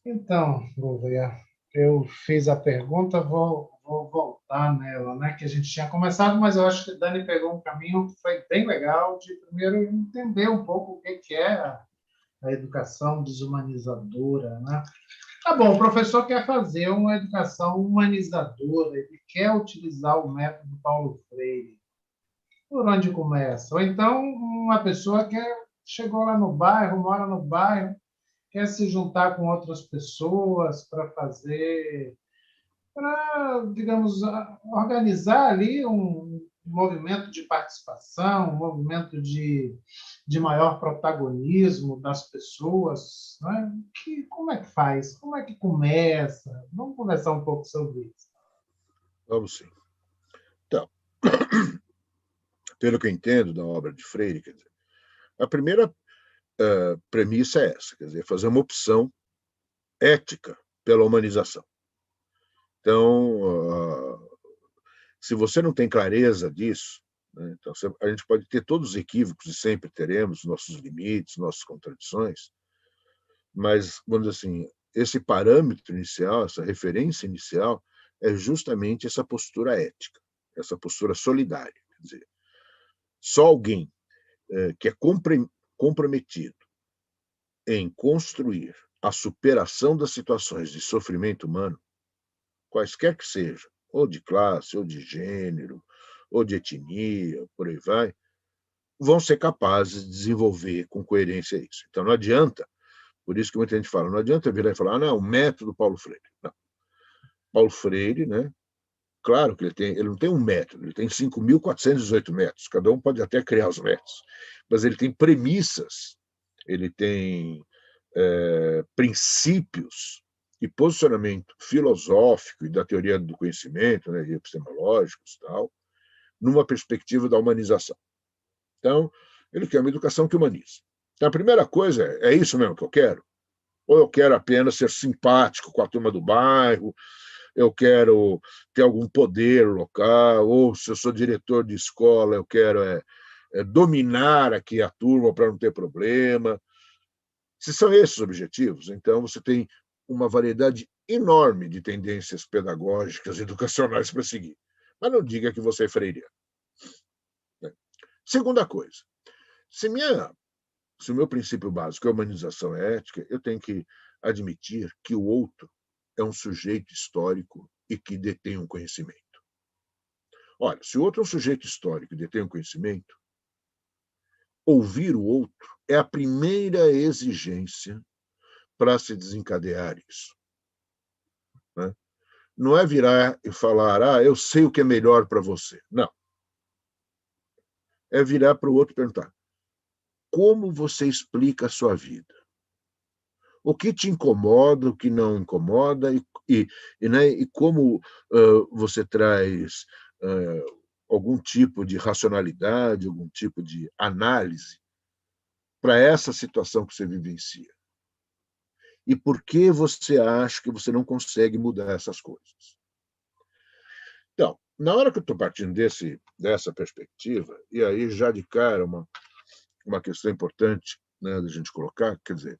Então, Gouveia, eu fiz a pergunta, vou voltar nela, né? Que a gente tinha começado, mas eu acho que Dani pegou um caminho que foi bem legal de primeiro entender um pouco o que é a educação desumanizadora, né? Tá bom, o professor quer fazer uma educação humanizadora, ele quer utilizar o método Paulo Freire. Por onde começa? Ou então, uma pessoa que chegou lá no bairro, mora no bairro, quer se juntar com outras pessoas para fazer, para, digamos, organizar ali um movimento de participação, um movimento de maior protagonismo das pessoas. Né? Como é que faz? Como é que começa? Vamos conversar um pouco sobre isso. Vamos sim. Então, pelo que eu entendo da obra de Freire, quer dizer, a primeira premissa é essa, quer dizer, fazer uma opção ética pela humanização. Então, se você não tem clareza disso, né, então a gente pode ter todos os equívocos, e sempre teremos nossos limites, nossas contradições, mas, vamos dizer assim, esse parâmetro inicial, essa referência inicial, é justamente essa postura ética, essa postura solidária. Quer dizer, só alguém que é comprometido em construir a superação das situações de sofrimento humano, quaisquer que sejam, ou de classe, ou de gênero, ou de etnia, por aí vai, vão ser capazes de desenvolver com coerência isso. Então, não adianta, por isso que muita gente fala, não adianta virar e falar, não, o método Paulo Freire. Não. Paulo Freire, né? Claro que ele não tem um método, ele tem 5.418 métodos, cada um pode até criar os métodos, mas ele tem premissas, ele tem princípios e posicionamento filosófico e da teoria do conhecimento, né, e epistemológicos, tal, numa perspectiva da humanização. Então, ele quer uma educação que humaniza. Então, a primeira coisa é isso mesmo que eu quero? Ou eu quero apenas ser simpático com a turma do bairro, eu quero ter algum poder local, ou se eu sou diretor de escola, eu quero dominar aqui a turma para não ter problema. Se são esses os objetivos, então você tem uma variedade enorme de tendências pedagógicas, educacionais para seguir. Mas não diga que você é freiriano. Segunda coisa, se, se o meu princípio básico é humanização ética, eu tenho que admitir que o outro é um sujeito histórico e que detém um conhecimento. Olha, se o outro é um sujeito histórico e detém um conhecimento, ouvir o outro é a primeira exigência para se desencadear isso. Né? Não é virar e falar, eu sei o que é melhor para você. Não. É virar para o outro e perguntar, como você explica a sua vida? O que te incomoda, o que não incomoda, e como você traz algum tipo de racionalidade, algum tipo de análise para essa situação que você vivencia. E por que você acha que você não consegue mudar essas coisas? Então, na hora que eu estou partindo dessa perspectiva, e aí já de cara uma questão importante, né, da gente colocar, quer dizer,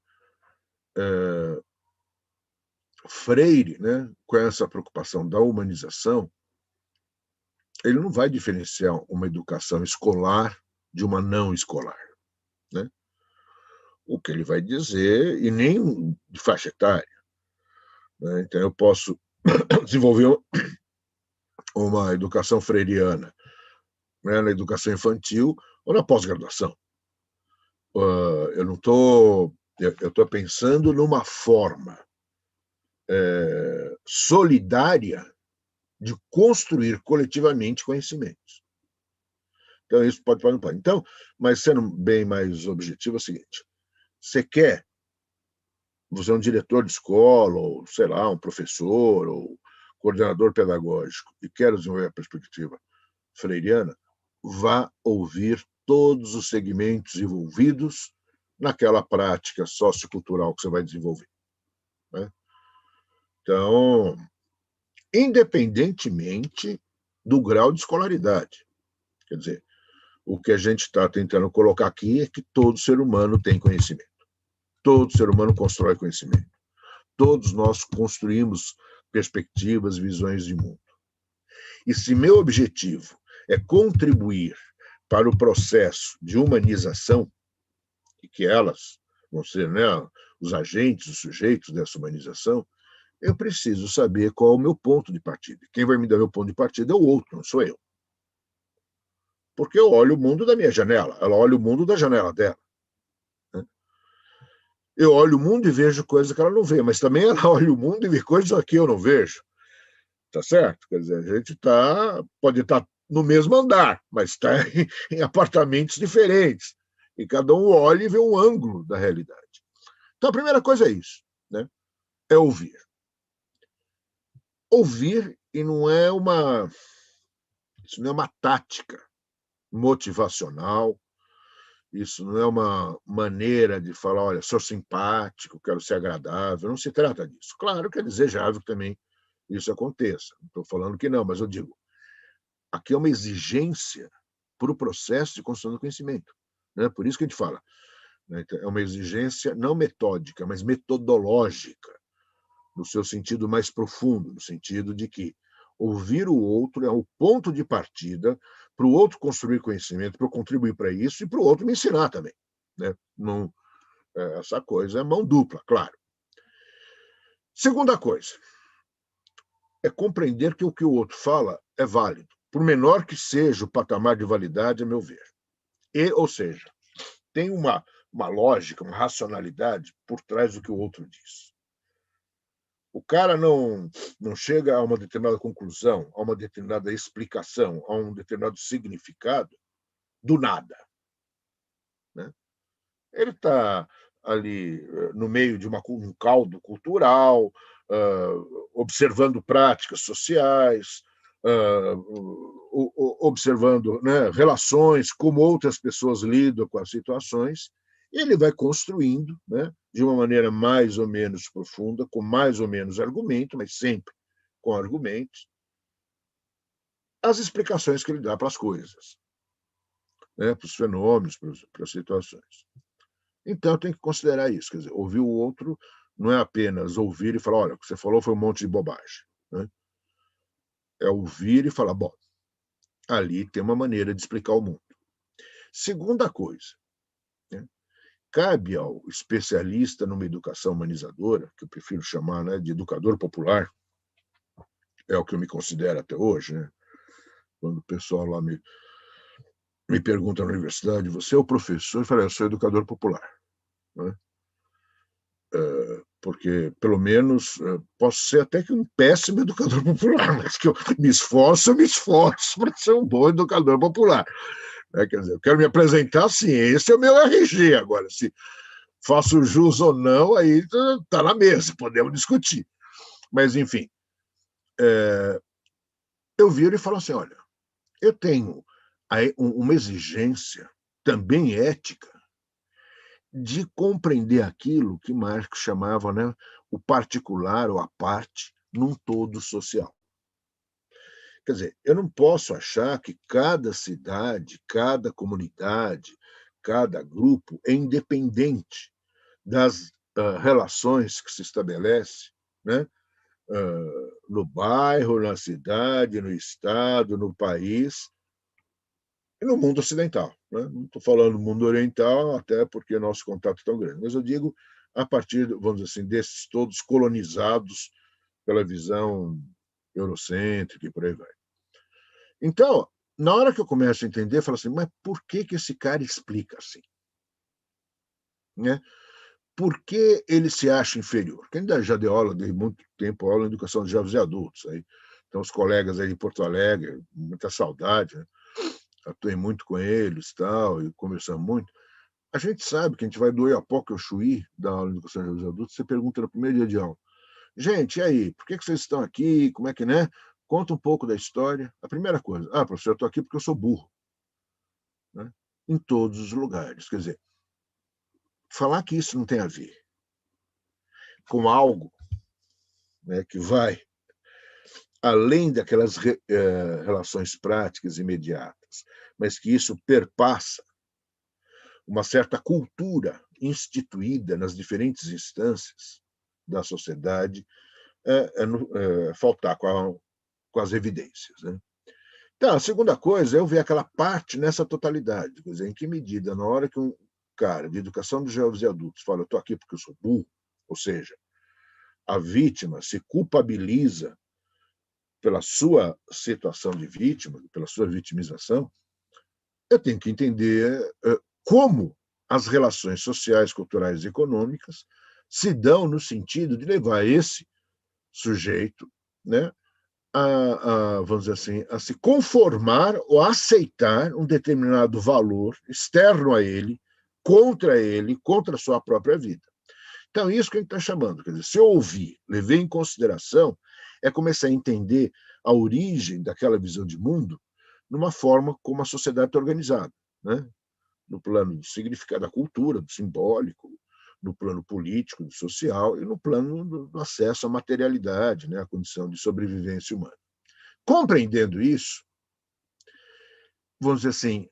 Freire, né, com essa preocupação da humanização, ele não vai diferenciar uma educação escolar de uma não escolar. Né? O que ele vai dizer, e nem de faixa etária. Né? Então, eu posso desenvolver uma educação freiriana, né, na educação infantil ou na pós-graduação. Eu não estou. Eu estou pensando numa forma solidária de construir coletivamente conhecimentos. Então, isso pode, não pode. Então, mas sendo bem mais objetivo, é o seguinte: você é um diretor de escola, ou, sei lá, um professor, ou coordenador pedagógico, e quer desenvolver a perspectiva freiriana, vá ouvir todos os segmentos envolvidos naquela prática sociocultural que você vai desenvolver. Né? Então, independentemente do grau de escolaridade. Quer dizer, o que a gente está tentando colocar aqui é que todo ser humano tem conhecimento. Todo ser humano constrói conhecimento. todos nós construímos perspectivas, visões de mundo. E se meu objetivo é contribuir para o processo de humanização, e que elas vão ser, né, os agentes, os sujeitos dessa humanização, eu preciso saber qual é o meu ponto de partida. Quem vai me dar meu ponto de partida é o outro, não sou eu. Porque eu olho o mundo da minha janela, ela olha o mundo da janela dela. Né? Eu olho o mundo e vejo coisas que ela não vê, mas também ela olha o mundo e vê coisas que eu não vejo. Tá certo? Quer dizer, a gente pode estar no mesmo andar, mas está em apartamentos diferentes. E cada um olha e vê um ângulo da realidade. Então, a primeira coisa é isso, né? É ouvir. Ouvir, e isso não é uma tática motivacional, isso não é uma maneira de falar, olha, sou simpático, quero ser agradável, não se trata disso. Claro que é desejável que também isso aconteça, não estou falando que não, mas eu digo, aqui é uma exigência para o processo de construção do conhecimento. Né? Por isso que a gente fala, né? É uma exigência não metódica, mas metodológica, no seu sentido mais profundo, no sentido de que ouvir o outro é o ponto de partida para o outro construir conhecimento, para eu contribuir para isso e para o outro me ensinar também. Né? Não, essa coisa é mão dupla, claro. Segunda coisa, é compreender que o outro fala é válido, por menor que seja o patamar de validade, a meu ver. Ou seja, tem uma lógica, uma racionalidade por trás do que o outro diz. O cara não chega a uma determinada conclusão, a uma determinada explicação, a um determinado significado do nada. Né? Ele está ali no meio de um caldo cultural, observando práticas sociais, observando, né, relações, como outras pessoas lidam com as situações, e ele vai construindo, né, de uma maneira mais ou menos profunda, com mais ou menos argumento, mas sempre com argumentos, as explicações que ele dá para as coisas, né, para os fenômenos, para as situações. Então, tem que considerar isso. Quer dizer, ouvir o outro não é apenas ouvir e falar, olha, o que você falou foi um monte de bobagem. Né? É ouvir e falar, bom, ali tem uma maneira de explicar o mundo. Segunda coisa, né? Cabe ao especialista numa educação humanizadora, que eu prefiro chamar, né, de educador popular, é o que eu me considero até hoje, né? Quando o pessoal lá me pergunta na universidade, você é o professor? Eu falo, eu sou educador popular. Né? Porque, pelo menos, posso ser até que um péssimo educador popular, mas que eu me esforço para ser um bom educador popular. Quer dizer, eu quero me apresentar assim, esse é o meu RG. Agora, se faço jus ou não, aí está na mesa, podemos discutir. Mas, enfim, eu viro e falo assim, olha, eu tenho uma exigência também ética de compreender aquilo que Marx chamava, né, o particular ou a parte num todo social. Quer dizer, eu não posso achar que cada cidade, cada comunidade, cada grupo é independente das relações que se estabelece, né, no bairro, na cidade, no estado, no país, e no mundo ocidental. Né? Não estou falando do mundo oriental, até porque nosso contato é tão grande, mas eu digo a partir, vamos dizer assim, desses todos colonizados pela visão eurocêntrica e por aí vai. Então, na hora que eu começo a entender, eu falo assim, mas por que esse cara explica assim? Né? Por que ele se acha inferior? Quem já deu aula, de muito tempo, aula em educação de jovens e adultos. Aí, então, os colegas aí de Porto Alegre, muita saudade, né? Atuei muito com eles tal, e conversamos muito. A gente sabe que a gente vai do Oiapoque ao Chuí, da aula de educação de jovens e adultos, você pergunta no primeiro dia de aula, gente, e aí, por que vocês estão aqui? Como é que, né? Conta um pouco da história. A primeira coisa, professor, eu estou aqui porque eu sou burro. Né? Em todos os lugares. Quer dizer, falar que isso não tem a ver com algo, né, que vai além daquelas relações práticas imediatas, mas que isso perpassa uma certa cultura instituída nas diferentes instâncias, da sociedade faltar com as evidências, né? Então, a segunda coisa é eu ver aquela parte nessa totalidade, quer dizer, em que medida, na hora que um cara de educação de jovens e adultos fala, eu estou aqui porque eu sou burro, ou seja, a vítima se culpabiliza pela sua situação de vítima, pela sua vitimização, eu tenho que entender como as relações sociais, culturais e econômicas se dão no sentido de levar esse sujeito, né, vamos dizer assim, a se conformar ou aceitar um determinado valor externo a ele, contra a sua própria vida. Então, isso que a gente está chamando, quer dizer, se eu ouvir, levei em consideração, é começar a entender a origem daquela visão de mundo numa forma como a sociedade está organizada, né? No plano do significado da cultura, do simbólico, no plano político, do social e no plano do acesso à materialidade, né? A condição de sobrevivência humana. Compreendendo isso, vamos dizer assim,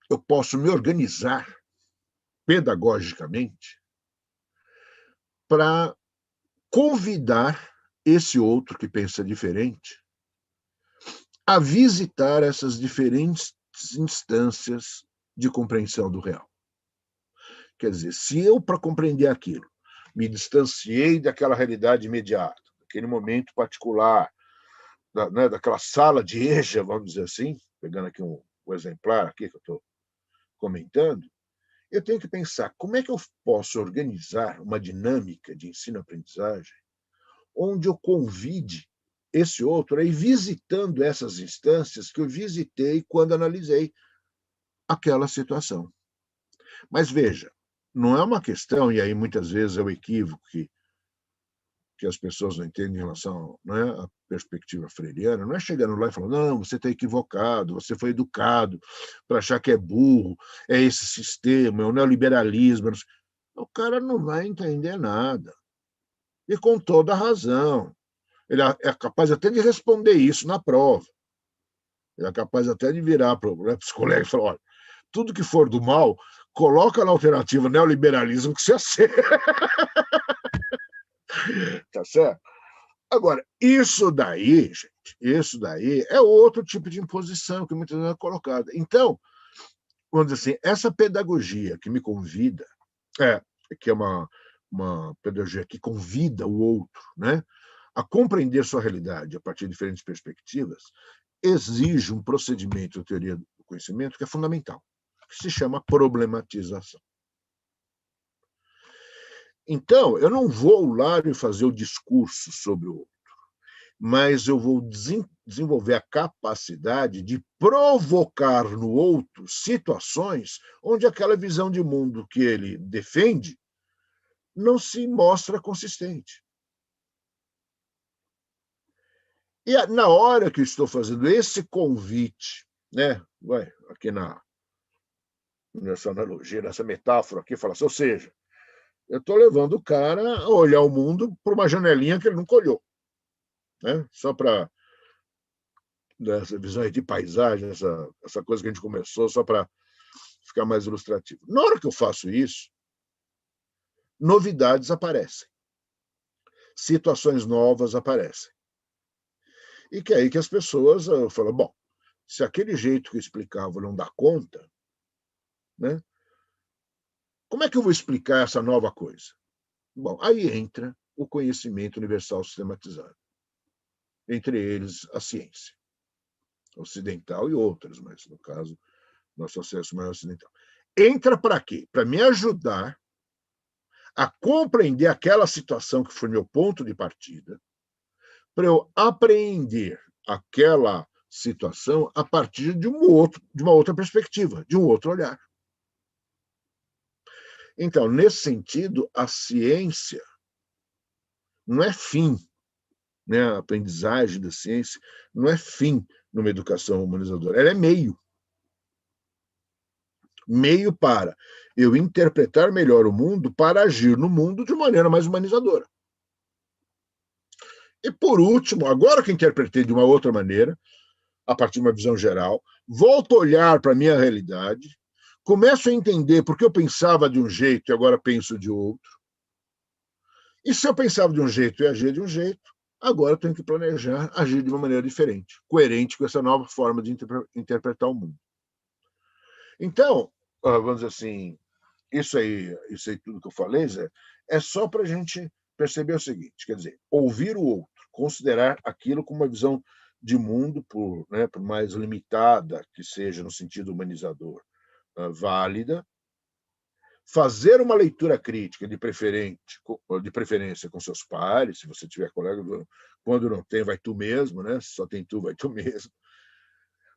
eu posso me organizar pedagogicamente para convidar esse outro que pensa diferente a visitar essas diferentes instâncias de compreensão do real. Quer dizer, se eu, para compreender aquilo, me distanciei daquela realidade imediata, daquele momento particular, daquela sala de EJA, vamos dizer assim, pegando aqui um exemplar aqui que eu estou comentando, eu tenho que pensar como é que eu posso organizar uma dinâmica de ensino-aprendizagem onde eu convide esse outro a ir visitando essas instâncias que eu visitei quando analisei aquela situação. Mas veja, não é uma questão, e aí muitas vezes é o equívoco que as pessoas não entendem em relação, não é, à perspectiva freiriana, não é chegando lá e falando, não, você está equivocado, você foi educado para achar que é burro, é esse sistema, é o neoliberalismo. O cara não vai entender nada. E com toda a razão. Ele é capaz até de responder isso na prova. Ele é capaz até de virar para os colegas e falar, olha, tudo que for do mal, coloca na alternativa neoliberalismo que você acerta. Tá certo? Agora, isso daí, gente, isso daí é outro tipo de imposição que muitas vezes é colocada. Então, vamos dizer assim, essa pedagogia que me convida, que é uma pedagogia que convida o outro, né, a compreender sua realidade a partir de diferentes perspectivas, exige um procedimento de teoria do conhecimento que é fundamental, que se chama problematização. Então, eu não vou lá e fazer o discurso sobre o outro, mas eu vou desenvolver a capacidade de provocar no outro situações onde aquela visão de mundo que ele defende não se mostra consistente. E na hora que eu estou fazendo esse convite, né, aqui nessa analogia, nessa metáfora aqui, fala assim, ou seja, eu estou levando o cara a olhar o mundo por uma janelinha que ele nunca olhou, né? Só para essa visão aí de paisagem, essa coisa que a gente começou, só para ficar mais ilustrativo. Na hora que eu faço isso, novidades aparecem, situações novas aparecem. E que é aí que as pessoas falam, bom, se aquele jeito que eu explicava não dá conta, né? Como é que eu vou explicar essa nova coisa? Bom, aí entra o conhecimento universal sistematizado, entre eles a ciência ocidental e outras, mas no caso, nosso acesso mais ocidental. Entra para quê? Para me ajudar a compreender aquela situação que foi meu ponto de partida, para eu apreender aquela situação a partir de uma outra perspectiva, de um outro olhar. Então, nesse sentido, a ciência não é fim, né? A aprendizagem da ciência não é fim numa educação humanizadora, ela é meio. Meio para eu interpretar melhor o mundo para agir no mundo de maneira mais humanizadora. E, por último, agora que interpretei de uma outra maneira, a partir de uma visão geral, volto a olhar para a minha realidade, começo a entender por que eu pensava de um jeito e agora penso de outro. E se eu pensava de um jeito e agir de um jeito, agora eu tenho que planejar agir de uma maneira diferente, coerente com essa nova forma de interpretar o mundo. Então, vamos dizer assim, isso aí tudo que eu falei, Zé, é só para a gente perceber o seguinte, quer dizer, ouvir o outro, considerar aquilo como uma visão de mundo, por mais limitada que seja no sentido humanizador, válida, fazer uma leitura crítica, de preferência com seus pares, se você tiver colega, quando não tem, vai tu mesmo, né? Se só tem tu, vai tu mesmo.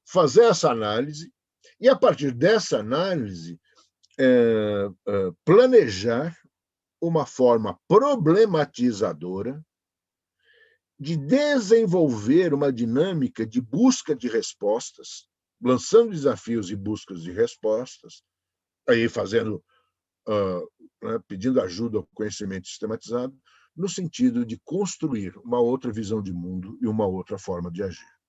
Fazer essa análise e, a partir dessa análise, planejar uma forma problematizadora de desenvolver uma dinâmica de busca de respostas, lançando desafios e buscas de respostas, aí fazendo, pedindo ajuda ao conhecimento sistematizado, no sentido de construir uma outra visão de mundo e uma outra forma de agir.